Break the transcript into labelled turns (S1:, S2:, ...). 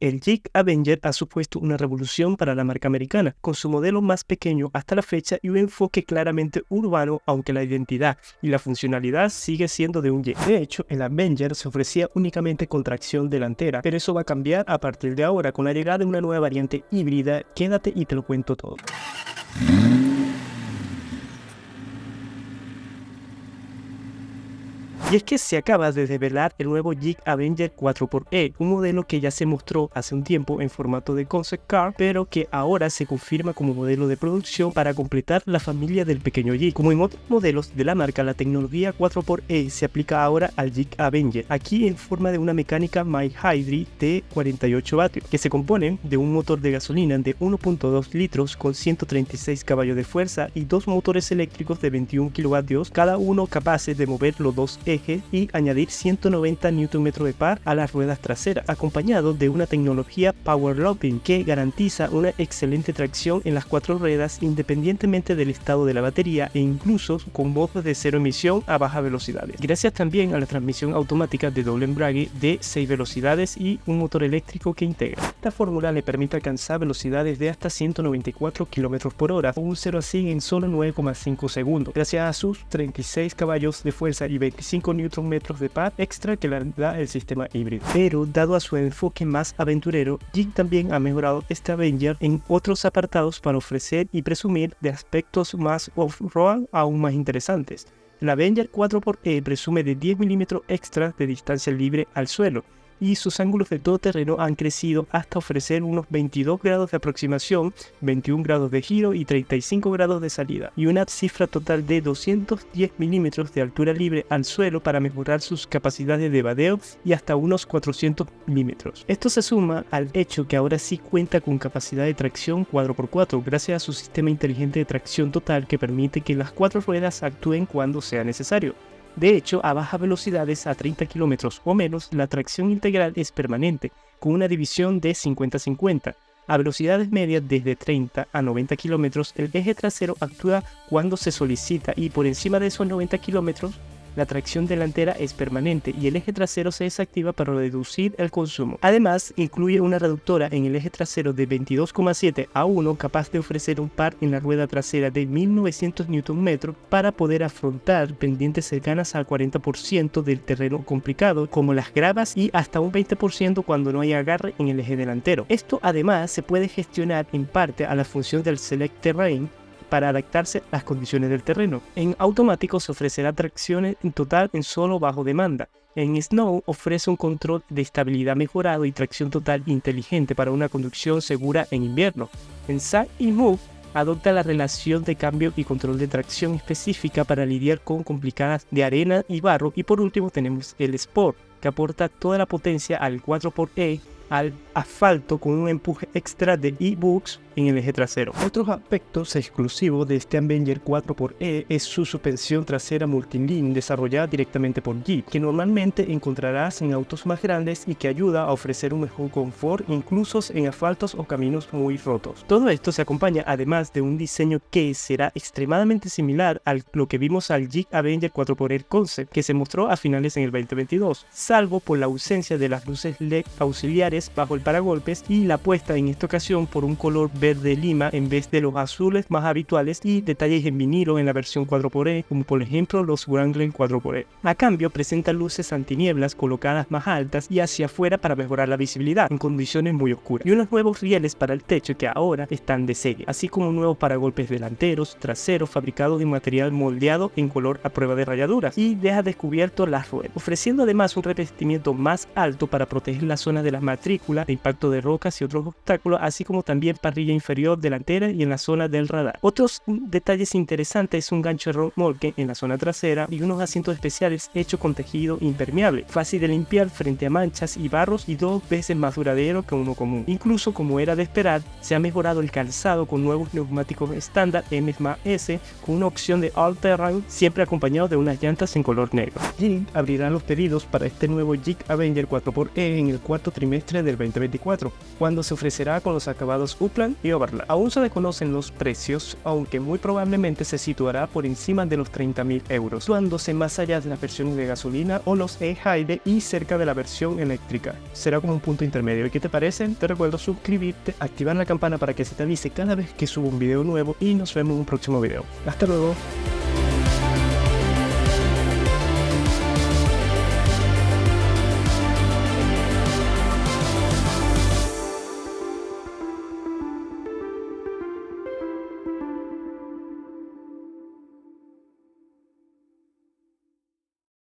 S1: El Jeep Avenger ha supuesto una revolución para la marca americana, con su modelo más pequeño hasta la fecha y un enfoque claramente urbano, aunque la identidad y la funcionalidad sigue siendo de un Jeep. De hecho, el Avenger se ofrecía únicamente con tracción delantera, pero eso va a cambiar a partir de ahora con la llegada de una nueva variante híbrida. Quédate y te lo cuento todo. Y es que se acaba de revelar el nuevo Jeep Avenger 4xe, un modelo que ya se mostró hace un tiempo en formato de concept car, pero que ahora se confirma como modelo de producción para completar la familia del pequeño Jeep. Como en otros modelos de la marca, la tecnología 4xe se aplica ahora al Jeep Avenger, aquí en forma de una mecánica mild hybrid de 48 vatios, que se compone de un motor de gasolina de 1.2 litros con 136 caballos de fuerza y dos motores eléctricos de 21 kilovatios, cada uno capaces de mover los dos ejes y añadir 190 Nm de par a las ruedas traseras, acompañado de una tecnología Power Looping que garantiza una excelente tracción en las cuatro ruedas independientemente del estado de la batería e incluso con modos de cero emisión a bajas velocidades. Gracias también a la transmisión automática de doble embrague de 6 velocidades y un motor eléctrico que integra. Esta fórmula le permite alcanzar velocidades de hasta 194 km por hora o un 0 a 100 en solo 9,5 segundos, gracias a sus 36 caballos de fuerza y 25 Nm de par extra que le da el sistema híbrido. Pero dado a su enfoque más aventurero, Jeep también ha mejorado este Avenger en otros apartados para ofrecer y presumir de aspectos más off-road aún más interesantes. El Avenger 4xe presume de 10 mm extra de distancia libre al suelo, y sus ángulos de todoterreno han crecido hasta ofrecer unos 22 grados de aproximación, 21 grados de giro y 35 grados de salida, y una cifra total de 210 milímetros de altura libre al suelo para mejorar sus capacidades de vadeo y hasta unos 400 milímetros. Esto se suma al hecho que ahora sí cuenta con capacidad de tracción 4x4 gracias a su sistema inteligente de tracción total que permite que las cuatro ruedas actúen cuando sea necesario. De hecho, a bajas velocidades a 30 km o menos, la tracción integral es permanente, con una división de 50-50. A velocidades medias desde 30 a 90 km, el eje trasero actúa cuando se solicita y por encima de esos 90 km, la tracción delantera es permanente y el eje trasero se desactiva para reducir el consumo. Además, incluye una reductora en el eje trasero de 22,7 a 1 capaz de ofrecer un par en la rueda trasera de 1900 Nm para poder afrontar pendientes cercanas al 40% del terreno complicado como las gravas y hasta un 20% cuando no hay agarre en el eje delantero. Esto además se puede gestionar en parte a la función del Select Terrain para adaptarse a las condiciones del terreno. En automático se ofrecerá tracciones en total en solo bajo demanda. En Snow ofrece un control de estabilidad mejorado y tracción total inteligente para una conducción segura en invierno. En Side y Move adopta la relación de cambio y control de tracción específica para lidiar con complicadas de arena y barro. Y por último tenemos el Sport, que aporta toda la potencia al 4xe al asfalto con un empuje extra de e-books en el eje trasero. Otros aspectos exclusivos de este Avenger 4xe es su suspensión trasera multilink desarrollada directamente por Jeep, que normalmente encontrarás en autos más grandes y que ayuda a ofrecer un mejor confort incluso en asfaltos o caminos muy rotos. Todo esto se acompaña además de un diseño que será extremadamente similar a lo que vimos al Jeep Avenger 4xe Concept que se mostró a finales en el 2022, salvo por la ausencia de las luces LED auxiliares bajo el paragolpes y la apuesta en esta ocasión por un color verde lima en vez de los azules más habituales y detalles en vinilo en la versión 4xe como por ejemplo los Wrangler 4xe. A cambio presenta luces antinieblas colocadas más altas y hacia afuera para mejorar la visibilidad en condiciones muy oscuras y unos nuevos rieles para el techo que ahora están de serie, así como nuevos paragolpes delanteros, traseros fabricados de material moldeado en color a prueba de rayaduras y deja descubierto las ruedas, ofreciendo además un revestimiento más alto para proteger la zona de las matrículas de impacto de rocas y otros obstáculos, así como también parrilla inferior delantera y en la zona del radar. Otros detalles interesantes es un gancho de remolque en la zona trasera y unos asientos especiales hechos con tejido impermeable, fácil de limpiar frente a manchas y barros y 2 veces más duradero que uno común. Incluso, como era de esperar, se ha mejorado el calzado con nuevos neumáticos estándar M+S con una opción de All Terrain, siempre acompañado de unas llantas en color negro. Jeep abrirá los pedidos para este nuevo Jeep Avenger 4xe en el cuarto trimestre septiembre del 2024, cuando se ofrecerá con los acabados Upland y Overland. Aún se desconocen los precios, aunque muy probablemente se situará por encima de los 30.000 euros, situándose más allá de las versiones de gasolina o los e-Hybrid y cerca de la versión eléctrica. Será como un punto intermedio. ¿Y qué te parece? Te recuerdo suscribirte, activar la campana para que se te avise cada vez que subo un video nuevo y nos vemos en un próximo video. Hasta luego.